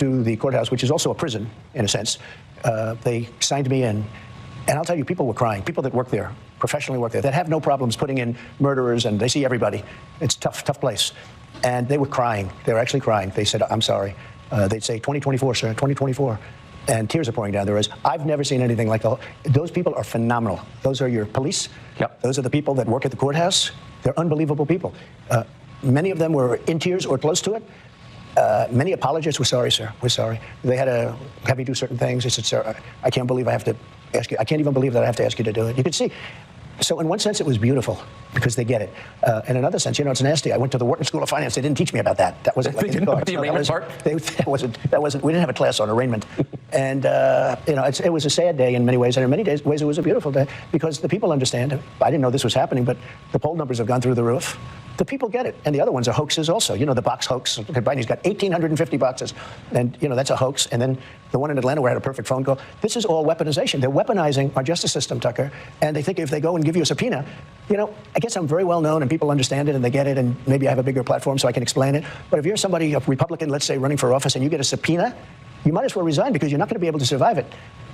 to the courthouse, which is also a prison in a sense. They signed me in, and I'll tell you, people were crying. People that work there, professionally work there, that have no problems putting in murderers, and they see everybody. It's a tough place. And they were crying. They were actually crying. They said, "I'm sorry." They'd say, "2024, sir, 2024." And tears are pouring down their eyes. I've never seen anything like that. Those people are phenomenal. Those are your police. Yep. Those are the people that work at the courthouse. They're unbelievable people. Many of them were in tears or close to it. Many apologists were sorry, sir. We're sorry. They had to have me do certain things. They said, "Sir, I can't believe I have to ask you. I can't even believe that I have to ask you to do it." You could see. So in one sense, it was beautiful because they get it. In another sense, you know, it's nasty. I went to the Wharton School of Finance. They didn't teach me about that. That wasn't like the arraignment part. That wasn't. We didn't have a class on arraignment. And you know, it was a sad day in many ways, and in many ways, it was a beautiful day because the people understand. I didn't know this was happening, but the poll numbers have gone through the roof. The people get it, and the other ones are hoaxes also. You know, the box hoax. Biden's got 1,850 boxes, and you know that's a hoax. And then the one in Atlanta where I had a perfect phone call. This is all weaponization. They're weaponizing our justice system, Tucker, and they think if they go and give you a subpoena, you know, I guess I'm very well known and people understand it and they get it, and maybe I have a bigger platform so I can explain it. But if you're somebody, a Republican, let's say, running for office, and you get a subpoena, you might as well resign because you're not going to be able to survive it.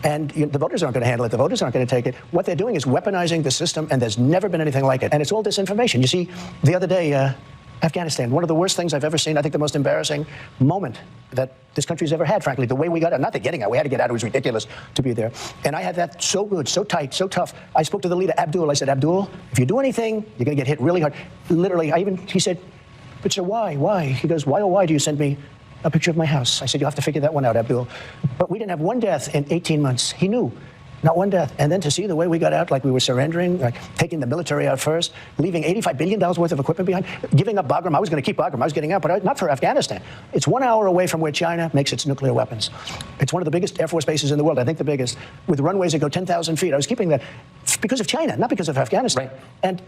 And the voters aren't going to handle it. The voters aren't going to take it. What they're doing is weaponizing the system, and there's never been anything like it. And it's all disinformation. You see, the other day, Afghanistan, one of the worst things I've ever seen, I think the most embarrassing moment that this country's ever had, frankly. The way we got out, not the getting out, we had to get out, it was ridiculous to be there. And I had that so good, so tight, so tough. I spoke to the leader, Abdul. I said, "Abdul, if you do anything, you're going to get hit really hard." Literally, he said, "But sir, why? He goes, "Why, oh, why do you send me a picture of my house?" I said, "You'll have to figure that one out, Abdul." But we didn't have one death in 18 months. He knew. Not one death. And then to see the way we got out, like we were surrendering, like taking the military out first, leaving $85 billion worth of equipment behind, giving up Bagram. I was going to keep Bagram. I was getting out, but not for Afghanistan. It's 1 hour away from where China makes its nuclear weapons. It's one of the biggest Air Force bases in the world, I think the biggest, with runways that go 10,000 feet. I was keeping that because of China, not because of Afghanistan. Right. And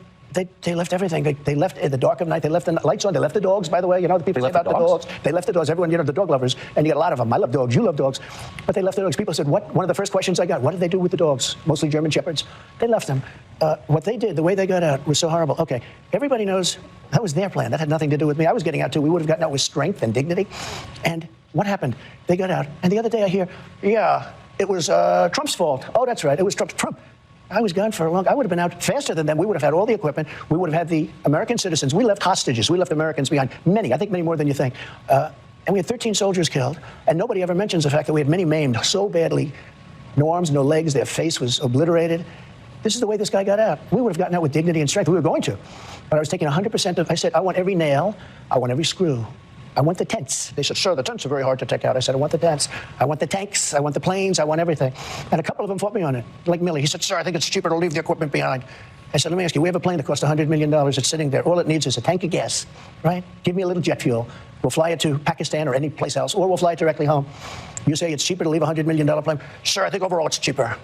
they left everything. They left in the dark of night. They left the lights on. They left the dogs, by the way. You know, the people say about the dogs. They left the dogs. Everyone, you know, the dog lovers. And you get a lot of them. I love dogs. You love dogs. But they left the dogs. People said, what? One of the first questions I got, what did they do with the dogs? Mostly German Shepherds. They left them. What they did, the way they got out was so horrible. Okay, everybody knows that was their plan. That had nothing to do with me. I was getting out, too. We would have gotten out with strength and dignity. And what happened? They got out. And the other day I hear, yeah, it was Trump's fault. Oh, that's right. It was Trump. I was gone for a long. I would have been out faster than them. We would have had all the equipment. We would have had the American citizens. We left hostages. We left Americans behind. Many, I think many more than you think. And we had 13 soldiers killed. And nobody ever mentions the fact that we had many maimed so badly. No arms, no legs. Their face was obliterated. This is the way this guy got out. We would have gotten out with dignity and strength. We were going to. But I was taking 100% of, I said, I want every nail. I want every screw. I want the tents. They said, "Sir, the tents are very hard to take out." I said, "I want the tents. I want the tanks. I want the planes. I want everything." And a couple of them fought me on it, like Milley. He said, "Sir, I think it's cheaper to leave the equipment behind." I said, "Let me ask you, we have a plane that costs $100 million. It's sitting there. All it needs is a tank of gas, right? Give me a little jet fuel. We'll fly it to Pakistan or any place else, or we'll fly it directly home." You say it's cheaper to leave a $100 million plane? "Sir, I think overall it's cheaper."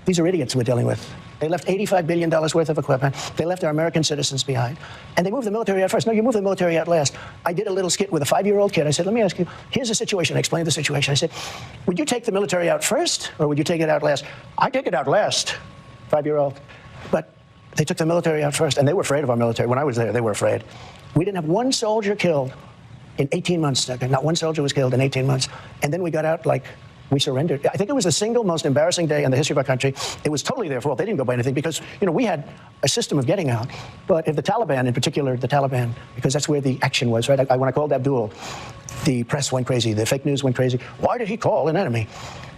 These are idiots we're dealing with. They left $85 billion worth of equipment. They left our American citizens behind. And they moved the military out first. No, you move the military out last. I did a little skit with a 5-year-old kid. I said, "Let me ask you, here's the situation." I explained the situation. I said, "Would you take the military out first, or would you take it out last?" "I take it out last," 5-year-old. But they took the military out first, and they were afraid of our military. When I was there, they were afraid. We didn't have one soldier killed in 18 months. Not one soldier was killed in 18 months. And then we got out like we surrendered. I think it was the single most embarrassing day in the history of our country. It was totally their fault. They didn't go by anything because, you know, we had a system of getting out. But if the Taliban, in particular, the Taliban, because that's where the action was, right? When I called Abdul, the press went crazy. The fake news went crazy. Why did he call an enemy?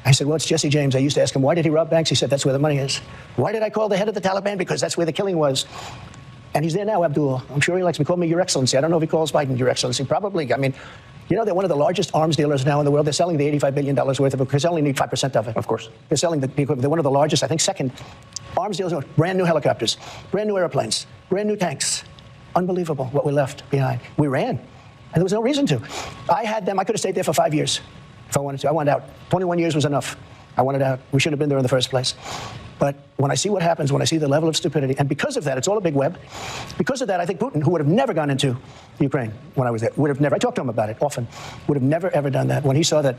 I said, "Well, it's Jesse James." I used to ask him, "Why did he rob banks?" He said, "That's where the money is." Why did I call the head of the Taliban? Because that's where the killing was. And he's there now, Abdul. I'm sure he likes me. Call me Your Excellency. I don't know if he calls Biden Your Excellency. Probably. I mean, you know, they're one of the largest arms dealers now in the world. They're selling the $85 billion worth of it because they only need 5% of it. Of course. They're selling the equipment. They're one of the largest, I think, second arms dealers. Brand new helicopters, brand new airplanes, brand new tanks. Unbelievable what we left behind. We ran. And there was no reason to. I had them. I could have stayed there for 5 years if I wanted to. I wanted out. 21 years was enough. I wanted out. We shouldn't have been there in the first place. But when I see what happens, when I see the level of stupidity, and because of that, it's all a big web. Because of that, I think Putin, who would have never gone into Ukraine when I was there, would have never, I talked to him about it often, would have never, ever done that. When he saw that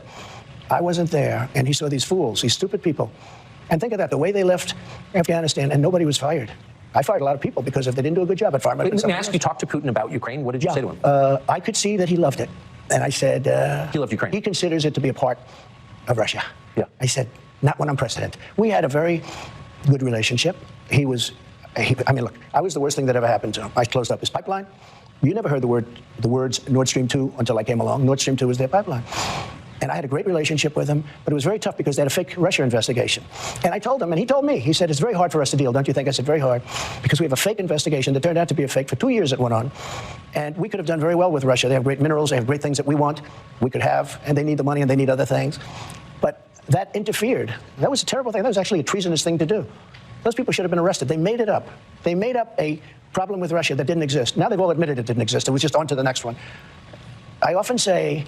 I wasn't there, and he saw these fools, these stupid people. And think of that, the way they left Afghanistan, and nobody was fired. I fired a lot of people because if they didn't do a good job at firing. Let me ask you, talk to Putin about Ukraine. What did you say to him? I could see that he loved it. And I said, he loved Ukraine. He considers it to be a part of Russia. Yeah. I said, not when I'm president. We had a very good relationship. I mean, look, I was the worst thing that ever happened to him. I closed up his pipeline. You never heard the words Nord Stream 2 until I came along. Nord Stream 2 was their pipeline. And I had a great relationship with him, but it was very tough because they had a fake Russia investigation. And I told him, and he told me, he said, it's very hard for us to deal, don't you think? I said, very hard, because we have a fake investigation that turned out to be a fake. For 2 years it went on. And we could have done very well with Russia. They have great minerals, they have great things that we want, we could have, and they need the money and they need other things. But that interfered. That was a terrible thing. That was actually a treasonous thing to do. Those people should have been arrested. They made it up. They made up a problem with Russia that didn't exist. Now they've all admitted it didn't exist. It was just on to the next one. I often say,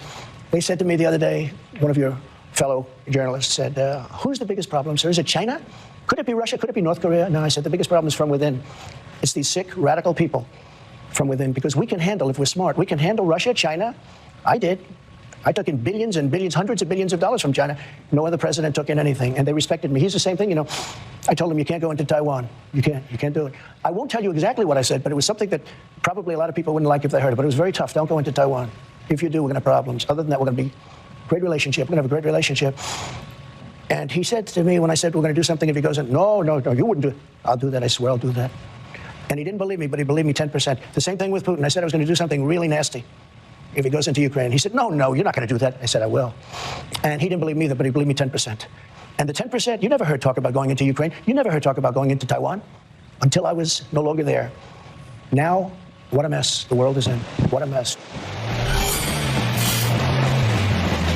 they said to me the other day, one of your fellow journalists said, who's the biggest problem, sir? Is it China? Could it be Russia? Could it be North Korea? No, I said, the biggest problem is from within. It's these sick, radical people from within, because we can handle, if we're smart, we can handle Russia, China. I did. I took in billions and billions, hundreds of billions of dollars from China. No other president took in anything, and they respected me. He's the same thing, you know. I told him, you can't go into Taiwan. You can't do it. I won't tell you exactly what I said, but it was something that probably a lot of people wouldn't like if they heard it, but it was very tough. Don't go into Taiwan. If you do, we're going to have problems. Other than that, we're going to be great relationship. We're going to have a great relationship. And he said to me when I said we're going to do something, if he goes in, no, you wouldn't do it. I'll do that. I swear I'll do that. And he didn't believe me, but he believed me 10%. The same thing with Putin. I said I was going to do something really nasty if he goes into Ukraine. He said, no, you're not going to do that. I said, I will. And he didn't believe me either, but he believed me 10%. And the 10%, you never heard talk about going into Ukraine. You never heard talk about going into Taiwan until I was no longer there. Now, what a mess the world is in. What a mess.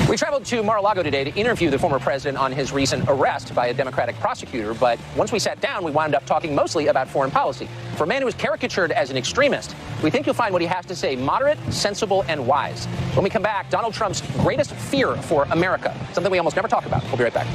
We traveled to Mar-a-Lago today to interview the former president on his recent arrest by a Democratic prosecutor. But once we sat down, we wound up talking mostly about foreign policy. For a man who was caricatured as an extremist, we think you'll find what he has to say moderate, sensible, and wise. When we come back, Donald Trump's greatest fear for America, something we almost never talk about. We'll be right back.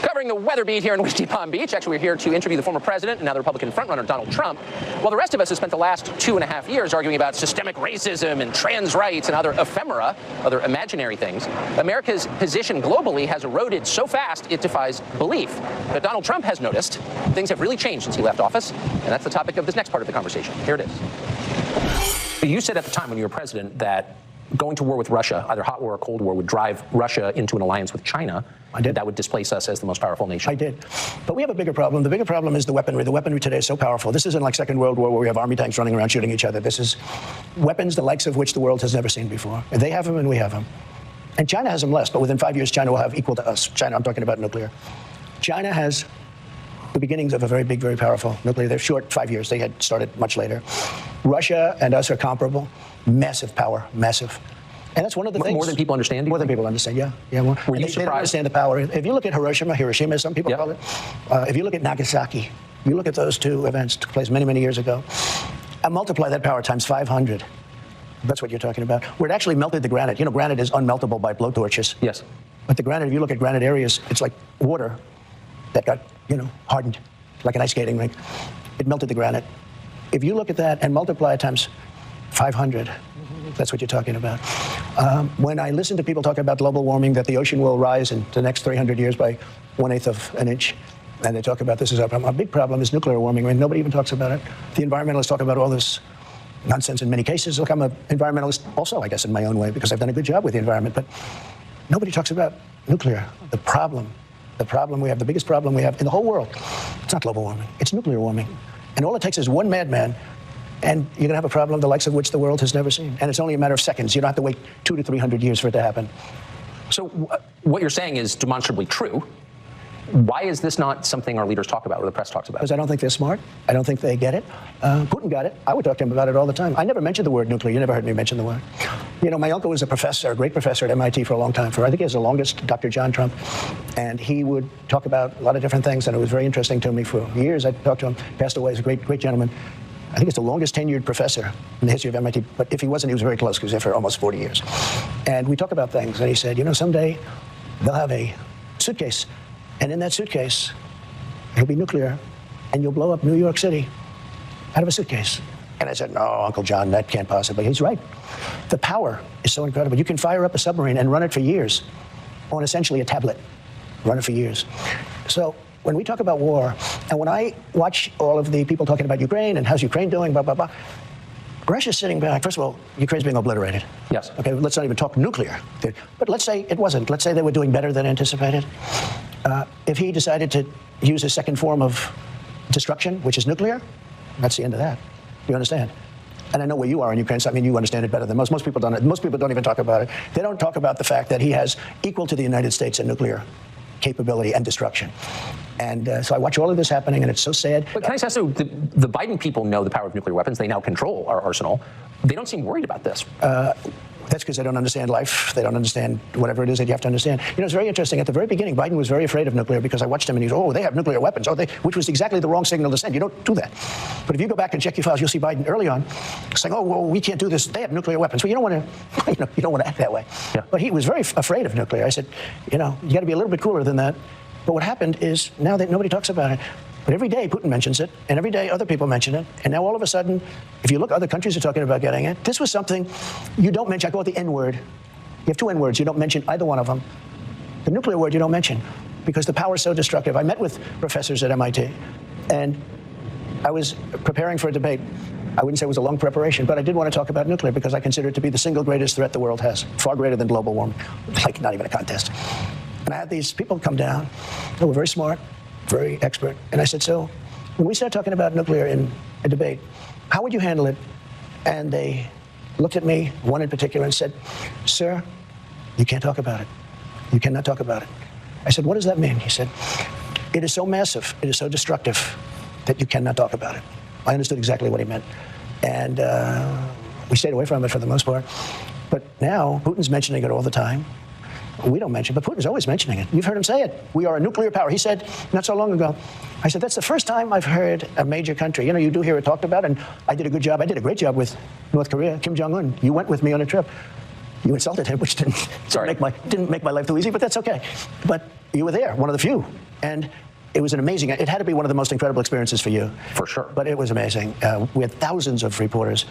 Covering the weather beat here in West Palm Beach. Actually, we're here to interview the former president and now the Republican frontrunner, Donald Trump. While the rest of us have spent the last 2.5 years arguing about systemic racism and trans rights and other ephemera, other imaginary things, America's position globally has eroded so fast it defies belief. But Donald Trump has noticed things have really changed since he left office, and that's the topic of this next part of the conversation. Here it is. You said at the time when you were president that going to war with Russia, either hot war or cold war, would drive Russia into an alliance with China. I did. That would displace us as the most powerful nation. I did. But we have a bigger problem. The bigger problem is the weaponry. The weaponry today is so powerful. This isn't like Second World War where we have army tanks running around shooting each other. This is weapons the likes of which the world has never seen before. And they have them and we have them. And China has them less, but within 5 years, China will have equal to us. China, I'm talking about nuclear. China has the beginnings of a very big, very powerful nuclear. They're short 5 years. They had started much later. Russia and us are comparable. Massive power, massive. And that's one of the things. More than people understand? More than people understand, yeah. More. Were you surprised? They don't understand the power. If you look at Hiroshima, as some people call it, if you look at Nagasaki, you look at those two events took place many, many years ago, and multiply that power times 500. That's what you're talking about. Where it actually melted the granite. You know, granite is unmeltable by blowtorches. Yes. But the granite, if you look at granite areas, it's like water that got, hardened, like an ice skating rink. It melted the granite. If you look at that and multiply it times 500, that's what you're talking about. When I listen to people talk about global warming, that the ocean will rise in the next 300 years by 1/8 of an inch, and they talk about this is a problem. A big problem is nuclear warming. I mean, nobody even talks about it. The environmentalists talk about all this nonsense in many cases. Look, I'm an environmentalist also, I guess, in my own way, because I've done a good job with the environment, but nobody talks about nuclear. The problem we have, the biggest problem we have in the whole world, it's not global warming, it's nuclear warming. And all it takes is one madman, and you're going to have a problem the likes of which the world has never seen. And it's only a matter of seconds. You don't have to wait 200 to 300 years for it to happen. So what you're saying is demonstrably true. Why is this not something our leaders talk about or the press talks about? Because I don't think they're smart. I don't think they get it. Putin got it. I would talk to him about it all the time. I never mentioned the word nuclear. You never heard me mention the word. My uncle was a professor, a great professor at MIT for a long time. I think he was the longest, Dr. John Trump. And he would talk about a lot of different things, and it was very interesting to me for years. I talked to him, passed away, he's a great, great gentleman. I think it's the longest tenured professor in the history of MIT. But if he wasn't, he was very close, because he was there for almost 40 years. And we talk about things, and he said, someday they'll have a suitcase. And in that suitcase, it'll be nuclear, and you'll blow up New York City out of a suitcase. And I said, no, Uncle John, that can't possibly. He's right. The power is so incredible. You can fire up a submarine and run it for years on essentially a tablet. Run it for years. So when we talk about war, and when I watch all of the people talking about Ukraine and how's Ukraine doing, blah, blah, blah, Russia's sitting back. First of all, Ukraine's being obliterated. Yes. Okay, let's not even talk nuclear. But let's say it wasn't. Let's say they were doing better than anticipated. If he decided to use a second form of destruction, which is nuclear, that's the end of that. You understand? And I know where you are in Ukraine, so I mean, you understand it better than most. Most people don't. Most people don't even talk about it. They don't talk about the fact that he has equal to the United States in nuclear capability and destruction. And so I watch all of this happening, and it's so sad. But can I say, so the Biden people know the power of nuclear weapons. They now control our arsenal. They don't seem worried about this. That's because they don't understand life. They don't understand whatever it is that you have to understand. You know, it's very interesting. At the very beginning, Biden was very afraid of nuclear because I watched him and he's, oh, they have nuclear weapons. Oh, which was exactly the wrong signal to send. You don't do that. But if you go back and check your files, you'll see Biden early on saying, oh, well, we can't do this. They have nuclear weapons. Well, you don't want to, you don't want to act that way. Yeah. But he was very afraid of nuclear. I said, you got to be a little bit cooler than that. But what happened is now that nobody talks about it. But every day Putin mentions it, and every day other people mention it. And now all of a sudden, if you look, other countries are talking about getting it. This was something you don't mention. I call it the N-word. You have two N-words. You don't mention either one of them. The nuclear word you don't mention because the power is so destructive. I met with professors at MIT, and I was preparing for a debate. I wouldn't say it was a long preparation, but I did want to talk about nuclear because I consider it to be the single greatest threat the world has, far greater than global warming, like not even a contest. And I had these people come down. They were very smart, very expert. And I said, so when we start talking about nuclear in a debate, how would you handle it? And they looked at me, one in particular, and said, sir, you can't talk about it. You cannot talk about it. I said, what does that mean? He said, it is so massive, it is so destructive that you cannot talk about it. I understood exactly what he meant. And we stayed away from it for the most part. But now Putin's mentioning it all the time. We don't mention it, but Putin's always mentioning it. You've heard him say it. We are a nuclear power. He said not so long ago, I said, that's the first time I've heard a major country. You know, you do hear it talked about, and I did a good job. I did a great job with North Korea, Kim Jong-un. You went with me on a trip. You insulted him, which didn't make my life too easy, but that's okay. But you were there, one of the few. And it was an amazing, it had to be one of the most incredible experiences for you. For sure. But it was amazing. We had thousands of reporters.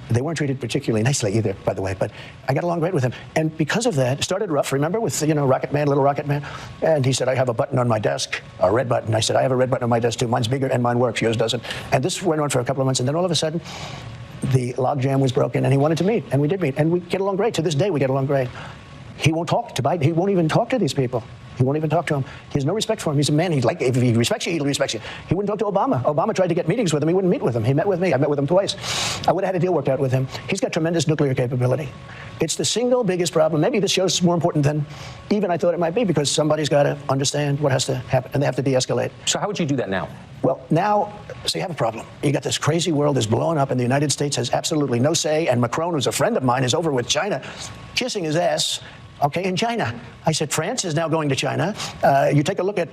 They weren't treated particularly nicely either, by the way, but I got along great with him. And because of that, it started rough, remember, with, Rocket Man, Little Rocket Man? And he said, I have a button on my desk, a red button. I said, I have a red button on my desk too. Mine's bigger and mine works, yours doesn't. And this went on for a couple of months, and then all of a sudden, the logjam was broken, and he wanted to meet, and we did meet. And we get along great. To this day, we get along great. He won't talk to Biden. He won't even talk to these people. He won't even talk to him. He has no respect for him. He's a man. If he respects you, he'll respect you. He wouldn't talk to Obama. Obama tried to get meetings with him. He wouldn't meet with him. He met with me. I met with him twice. I would have had a deal worked out with him. He's got tremendous nuclear capability. It's the single biggest problem. Maybe this show's more important than even I thought it might be because somebody's got to understand what has to happen, and they have to de-escalate. So how would you do that now? Well, now, so you have a problem. You got this crazy world that's blowing up, and the United States has absolutely no say, and Macron, who's a friend of mine, is over with China, kissing his ass. Okay, in China. I said, France is now going to China. You take a look at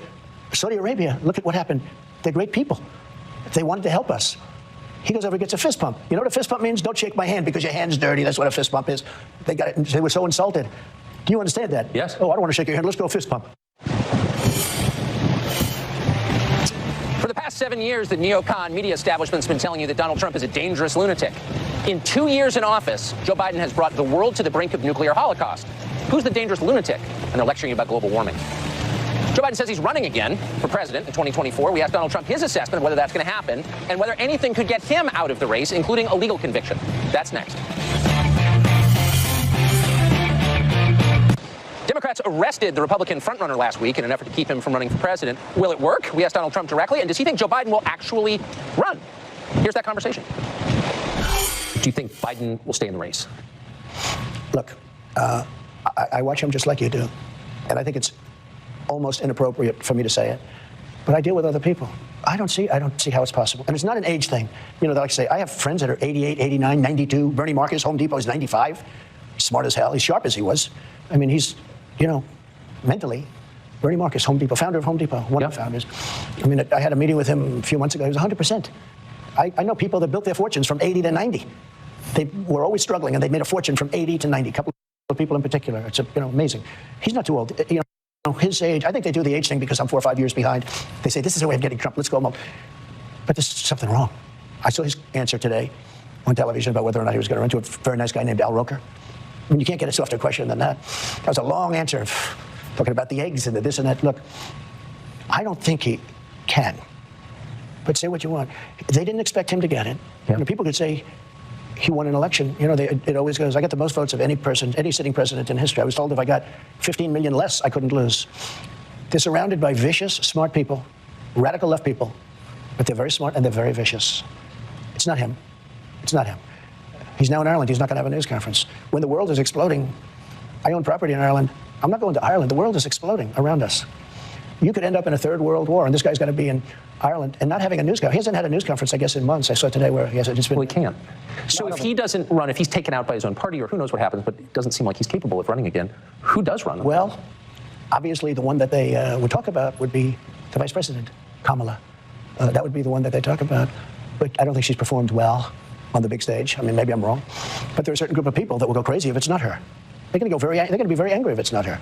Saudi Arabia. Look at what happened. They're great people. They wanted to help us. He goes over and gets a fist pump. You know what a fist pump means? Don't shake my hand because your hand's dirty. That's what a fist pump is. They got it. They were so insulted. Do you understand that? Yes. Oh, I don't want to shake your hand. Let's go fist pump. For the past 7 years, the neocon media establishment's been telling you that Donald Trump is a dangerous lunatic. In 2 years in office, Joe Biden has brought the world to the brink of nuclear holocaust. Who's the dangerous lunatic? And they're lecturing you about global warming. Joe Biden says he's running again for president in 2024. We asked Donald Trump his assessment of whether that's going to happen and whether anything could get him out of the race, including a legal conviction. That's next. Democrats arrested the Republican frontrunner last week in an effort to keep him from running for president. Will it work? We asked Donald Trump directly. And does he think Joe Biden will actually run? Here's that conversation. Do you think Biden will stay in the race? Look, I watch him just like you do. And I think it's almost inappropriate for me to say it. But I deal with other people. I don't see how it's possible. And it's not an age thing. You know, they like to say, I have friends that are 88, 89, 92. Bernie Marcus, Home Depot, is 95. Smart as hell. He's sharp as he was. I mean, he's, mentally, Bernie Marcus, Home Depot, founder of Home Depot, one of the founders. I mean, I had a meeting with him a few months ago. He was 100%. I know people that built their fortunes from 80 to 90. They were always struggling, and they made a fortune from 80 to 90. A couple of people in particular. It's amazing. He's not too old. His age. I think they do the age thing because I'm 4 or 5 years behind. They say this is a way of getting Trump. Let's go home. But there's something wrong. I saw his answer today on television about whether or not he was going to run to a very nice guy named Al Roker. I mean, you can't get a softer question than that. That was a long answer, talking about the eggs and the this and that. Look, I don't think he can. But say what you want. They didn't expect him to get it. Yeah. People could say he won an election. It always goes, I got the most votes of any person, any sitting president in history. I was told if I got 15 million less, I couldn't lose. They're surrounded by vicious, smart people, radical left people, but they're very smart and they're very vicious. It's not him. It's not him. He's now in Ireland. He's not going to have a news conference. When the world is exploding, I own property in Ireland. I'm not going to Ireland. The world is exploding around us. You could end up in a third world war, and this guy's going to be in Ireland and not having a news conference. He hasn't had a news conference, I guess, in months. I saw today where he hasn't. It's been. Well, he can't. So if he doesn't run, if he's taken out by his own party, or who knows what happens, but it doesn't seem like he's capable of running again, who does run? Well, obviously the one that they would talk about would be the vice president, Kamala. That would be the one that they talk about. But I don't think she's performed well on the big stage. I mean, maybe I'm wrong. But there are a certain group of people that will go crazy if it's not her. They're going to be very angry if it's not her.